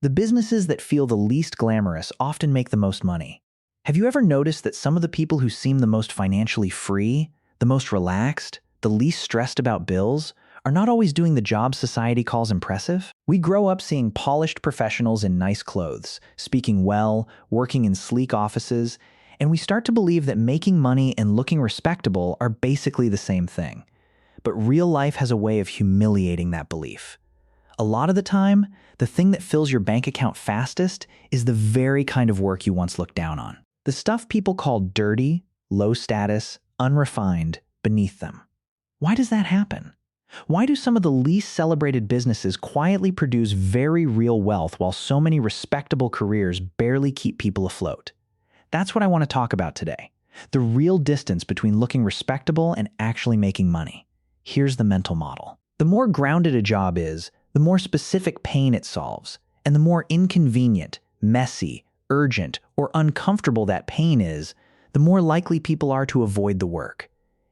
The businesses that feel the least glamorous often make the most money. Have you ever noticed that some of the people who seem the most financially free, the most relaxed, the least stressed about bills, are not always doing the job society calls impressive? We grow up seeing polished professionals in nice clothes, speaking well, working in sleek offices, and we start to believe that making money and looking respectable are basically the same thing. But real life has a way of humiliating that belief. A lot of the time, the thing that fills your bank account fastest is the very kind of work you once looked down on. The stuff people call dirty, low status, unrefined, beneath them. Why does that happen? Why do some of the least celebrated businesses quietly produce very real wealth while so many respectable careers barely keep people afloat? That's what I want to talk about today. The real distance between looking respectable and actually making money. Here's the mental model. The more grounded a job is, the more specific pain it solves, and the more inconvenient, messy, urgent, or uncomfortable that pain is, the more likely people are to avoid the work.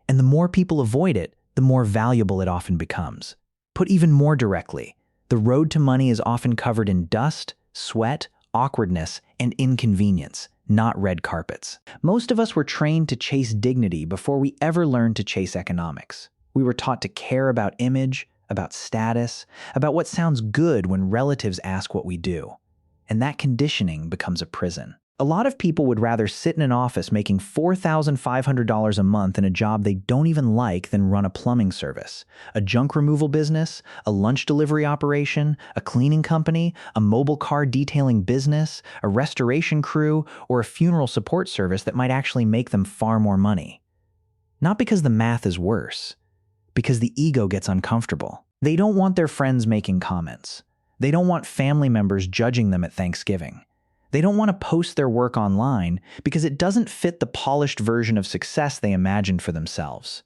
And the more people avoid it, the more valuable it often becomes. Put even more directly, the road to money is often covered in dust, sweat, awkwardness, and inconvenience, not red carpets. Most of us were trained to chase dignity before we ever learned to chase economics. We were taught to care about image, about status, about what sounds good when relatives ask what we do. And that conditioning becomes a prison. A lot of people would rather sit in an office making $4,500 a month in a job they don't even like than run a plumbing service, a junk removal business, a lunch delivery operation, a cleaning company, a mobile car detailing business, a restoration crew, or a funeral support service that might actually make them far more money. Not because the math is worse, because the ego gets uncomfortable. They don't want their friends making comments. They don't want family members judging them at Thanksgiving. They don't want to post their work online because it doesn't fit the polished version of success they imagined for themselves.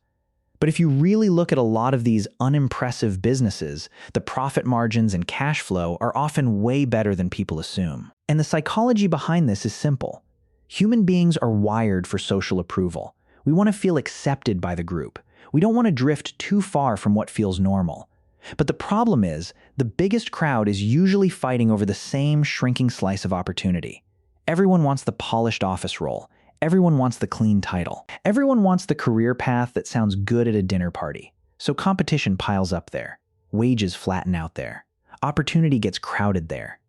But if you really look at a lot of these unimpressive businesses, the profit margins and cash flow are often way better than people assume. And the psychology behind this is simple. Human beings are wired for social approval. We want to feel accepted by the group. We don't want to drift too far from what feels normal. But the problem is, the biggest crowd is usually fighting over the same shrinking slice of opportunity. Everyone wants the polished office role. Everyone wants the clean title. Everyone wants the career path that sounds good at a dinner party. So competition piles up there. Wages flatten out there. Opportunity gets crowded there.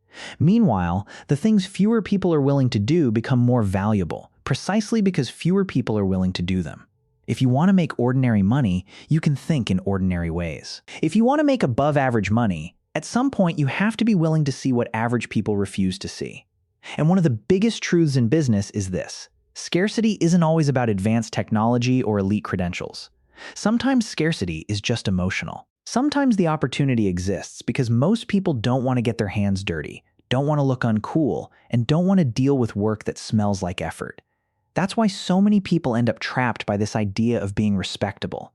Meanwhile, the things fewer people are willing to do become more valuable, precisely because fewer people are willing to do them. If you want to make ordinary money, you can think in ordinary ways. If you want to make above average money, at some point you have to be willing to see what average people refuse to see. And one of the biggest truths in business is this: scarcity isn't always about advanced technology or elite credentials. Sometimes scarcity is just emotional. Sometimes the opportunity exists because most people don't want to get their hands dirty, don't want to look uncool, and don't want to deal with work that smells like effort. That's why so many people end up trapped by this idea of being respectable.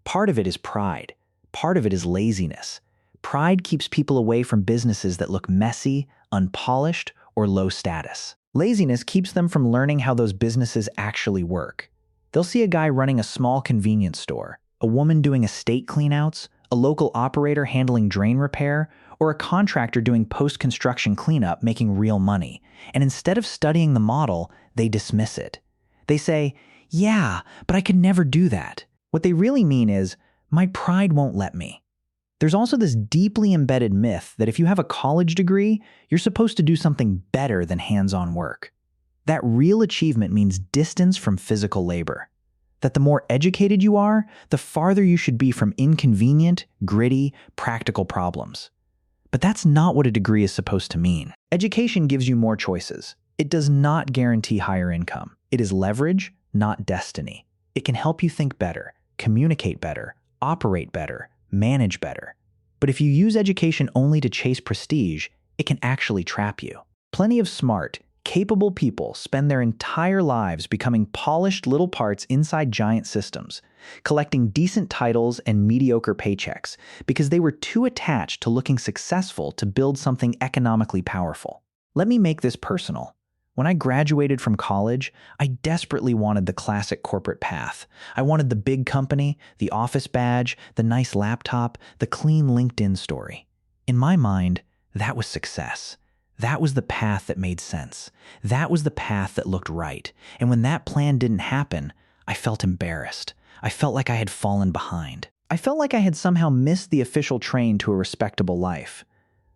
Part of it is pride. Part of it is laziness. Pride keeps people away from businesses that look messy, unpolished, or low status. Laziness keeps them from learning how those businesses actually work. They'll see a guy running a small convenience store, a woman doing estate cleanouts, a local operator handling drain repair, or a contractor doing post-construction cleanup making real money. And instead of studying the model, they dismiss it. They say, "Yeah, but I could never do that." What they really mean is, "My pride won't let me." There's also this deeply embedded myth that if you have a college degree, you're supposed to do something better than hands-on work. That real achievement means distance from physical labor. That the more educated you are, the farther you should be from inconvenient, gritty, practical problems. But that's not what a degree is supposed to mean. Education gives you more choices. It does not guarantee higher income. It is leverage, not destiny. It can help you think better, communicate better, operate better, manage better. But if you use education only to chase prestige, it can actually trap you. Plenty of smart, capable people spend their entire lives becoming polished little parts inside giant systems, collecting decent titles and mediocre paychecks because they were too attached to looking successful to build something economically powerful. Let me make this personal. When I graduated from college, I desperately wanted the classic corporate path. I wanted the big company, the office badge, the nice laptop, the clean LinkedIn story. In my mind, that was success. That was the path that made sense. That was the path that looked right. And when that plan didn't happen, I felt embarrassed. I felt like I had fallen behind. I felt like I had somehow missed the official train to a respectable life.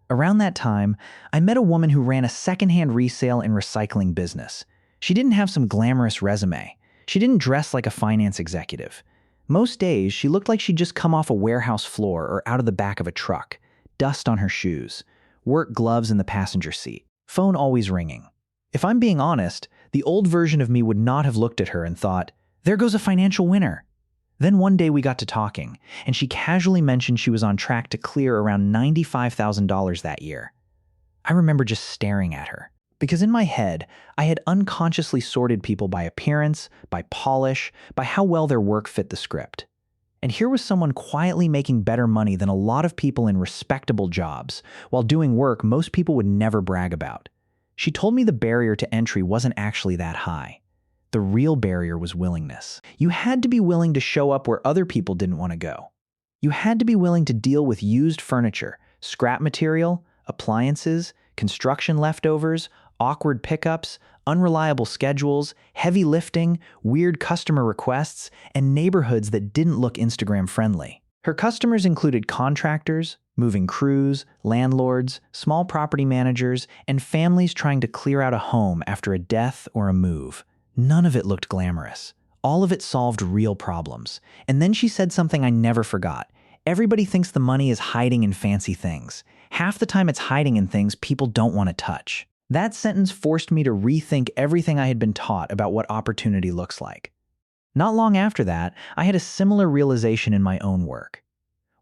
Around that time, I met a woman who ran a secondhand resale and recycling business. She didn't have some glamorous resume. She didn't dress like a finance executive. Most days, she looked like she'd just come off a warehouse floor or out of the back of a truck, dust on her shoes, work gloves in the passenger seat, phone always ringing. If I'm being honest, the old version of me would not have looked at her and thought, "There goes a financial winner." Then one day we got to talking, and she casually mentioned she was on track to clear around $95,000 that year. I remember just staring at her, because in my head, I had unconsciously sorted people by appearance, by polish, by how well their work fit the script. And here was someone quietly making better money than a lot of people in respectable jobs, while doing work most people would never brag about. She told me the barrier to entry wasn't actually that high. The real barrier was willingness. You had to be willing to show up where other people didn't want to go. You had to be willing to deal with used furniture, scrap material, appliances, construction leftovers, awkward pickups, unreliable schedules, heavy lifting, weird customer requests, and neighborhoods that didn't look Instagram friendly. Her customers included contractors, moving crews, landlords, small property managers, and families trying to clear out a home after a death or a move. None of it looked glamorous. All of it solved real problems. And then she said something I never forgot. Everybody thinks the money is hiding in fancy things. Half the time it's hiding in things people don't want to touch. That sentence forced me to rethink everything I had been taught about what opportunity looks like. Not long after that, I had a similar realization in my own work.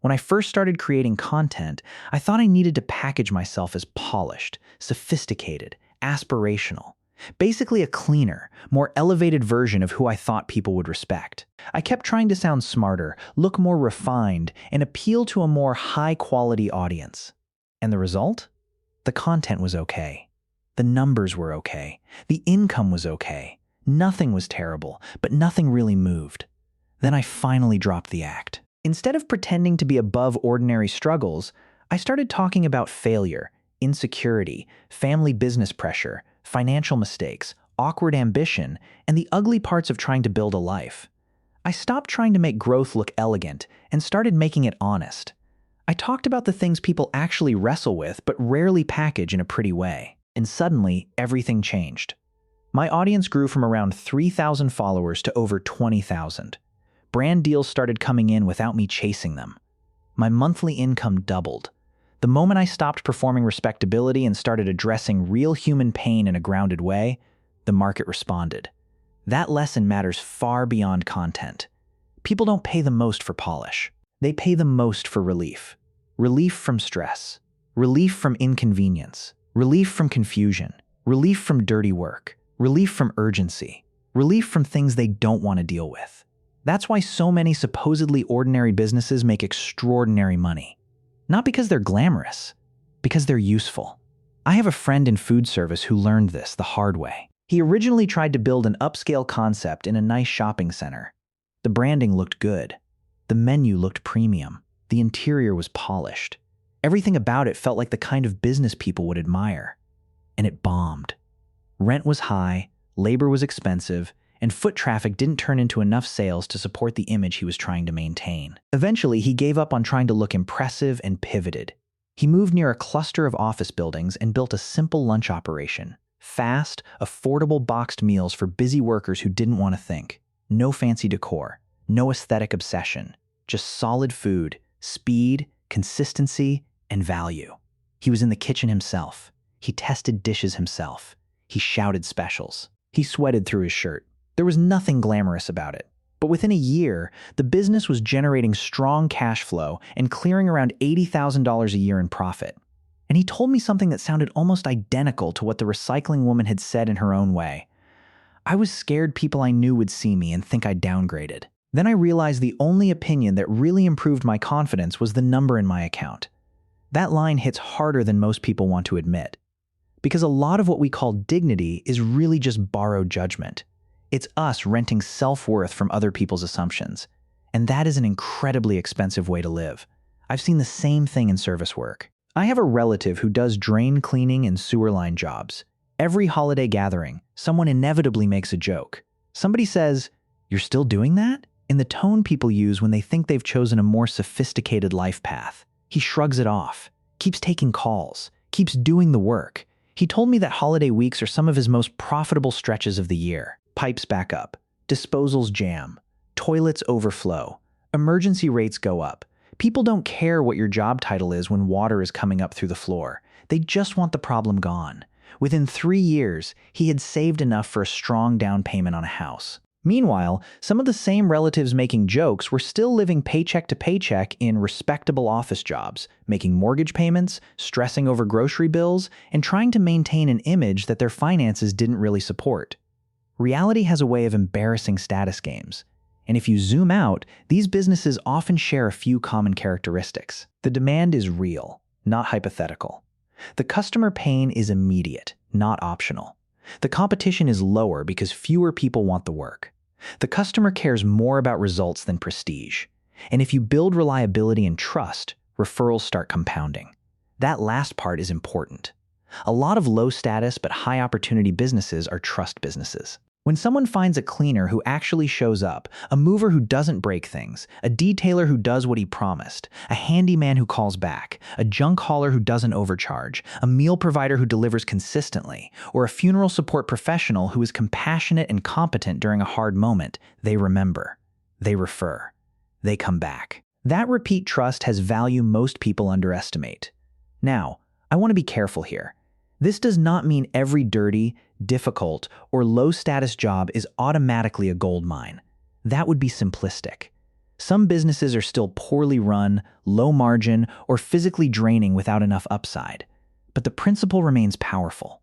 When I first started creating content, I thought I needed to package myself as polished, sophisticated, aspirational. Basically a cleaner, more elevated version of who I thought people would respect. I kept trying to sound smarter, look more refined, and appeal to a more high-quality audience. And the result? The content was okay. The numbers were okay. The income was okay. Nothing was terrible, but nothing really moved. Then I finally dropped the act. Instead of pretending to be above ordinary struggles, I started talking about failure, insecurity, family business pressure, financial mistakes, awkward ambition, and the ugly parts of trying to build a life. I stopped trying to make growth look elegant and started making it honest. I talked about the things people actually wrestle with but rarely package in a pretty way. And suddenly, everything changed. My audience grew from around 3,000 followers to over 20,000. Brand deals started coming in without me chasing them. My monthly income doubled. The moment I stopped performing respectability and started addressing real human pain in a grounded way, the market responded. That lesson matters far beyond content. People don't pay the most for polish. They pay the most for relief. Relief from stress. Relief from inconvenience. Relief from confusion. Relief from dirty work. Relief from urgency. Relief from things they don't want to deal with. That's why so many supposedly ordinary businesses make extraordinary money. Not because they're glamorous, because they're useful. I have a friend in food service who learned this the hard way. He originally tried to build an upscale concept in a nice shopping center. The branding looked good. The menu looked premium. The interior was polished. Everything about it felt like the kind of business people would admire. And it bombed. Rent was high, labor was expensive, and foot traffic didn't turn into enough sales to support the image he was trying to maintain. Eventually, he gave up on trying to look impressive and pivoted. He moved near a cluster of office buildings and built a simple lunch operation. Fast, affordable boxed meals for busy workers who didn't want to think. No fancy decor, no aesthetic obsession, just solid food, speed, consistency, and value. He was in the kitchen himself. He tested dishes himself. He shouted specials. He sweated through his shirt. There was nothing glamorous about it. But within a year, the business was generating strong cash flow and clearing around $80,000 a year in profit. And he told me something that sounded almost identical to what the recycling woman had said in her own way. I was scared people I knew would see me and think I'd downgraded. Then I realized the only opinion that really improved my confidence was the number in my account. That line hits harder than most people want to admit. Because a lot of what we call dignity is really just borrowed judgment. It's us renting self-worth from other people's assumptions. And that is an incredibly expensive way to live. I've seen the same thing in service work. I have a relative who does drain cleaning and sewer line jobs. Every holiday gathering, someone inevitably makes a joke. Somebody says, "You're still doing that?" in the tone people use when they think they've chosen a more sophisticated life path. He shrugs it off, keeps taking calls, keeps doing the work. He told me that holiday weeks are some of his most profitable stretches of the year. Pipes back up, disposals jam, toilets overflow, emergency rates go up. People don't care what your job title is when water is coming up through the floor. They just want the problem gone. Within 3 years, he had saved enough for a strong down payment on a house. Meanwhile, some of the same relatives making jokes were still living paycheck to paycheck in respectable office jobs, making mortgage payments, stressing over grocery bills, and trying to maintain an image that their finances didn't really support. Reality has a way of embarrassing status games. And if you zoom out, these businesses often share a few common characteristics. The demand is real, not hypothetical. The customer pain is immediate, not optional. The competition is lower because fewer people want the work. The customer cares more about results than prestige. And if you build reliability and trust, referrals start compounding. That last part is important. A lot of low-status but high-opportunity businesses are trust businesses. When someone finds a cleaner who actually shows up, a mover who doesn't break things, a detailer who does what he promised, a handyman who calls back, a junk hauler who doesn't overcharge, a meal provider who delivers consistently, or a funeral support professional who is compassionate and competent during a hard moment, they remember, they refer, they come back. That repeat trust has value most people underestimate. Now, I want to be careful here. This does not mean every dirty, difficult, or low-status job is automatically a gold mine. That would be simplistic. Some businesses are still poorly run, low margin, or physically draining without enough upside. But the principle remains powerful.